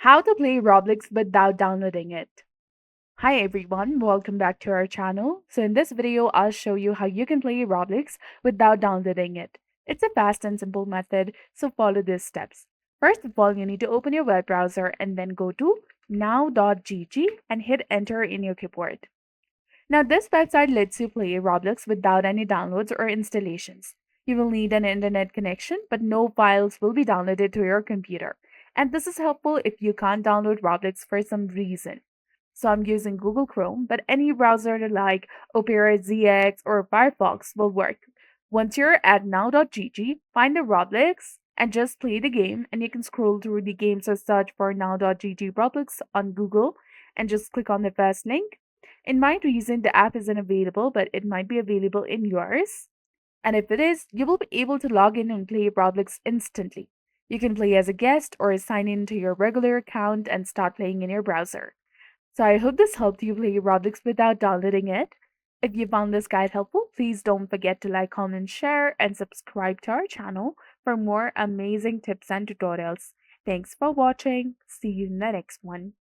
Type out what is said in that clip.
How to play Roblox without downloading it. Hi everyone, welcome back to our channel. So in this video, I'll show you how you can play Roblox without downloading it. It's a fast and simple method, so follow these steps. First of all, you need to open your web browser and then go to now.gg and hit enter in your keyboard. Now this website lets you play Roblox without any downloads or installations. You will need an internet connection, but no files will be downloaded to your computer. And this is helpful if you can't download Roblox for some reason. So I'm using Google Chrome, but any browser like Opera ZX or Firefox will work. Once you're at now.gg, find the Roblox and just play the game, and you can scroll through the games or search for now.gg Roblox on Google and just click on the first link. In my region, the app isn't available, but it might be available in yours. And if it is, you will be able to log in and play Roblox instantly. You can play as a guest or sign in to your regular account and start playing in your browser. So I hope this helped you play Roblox without downloading it. If you found this guide helpful, please don't forget to like, comment, share, and subscribe to our channel for more amazing tips and tutorials. Thanks for watching. See you in the next one.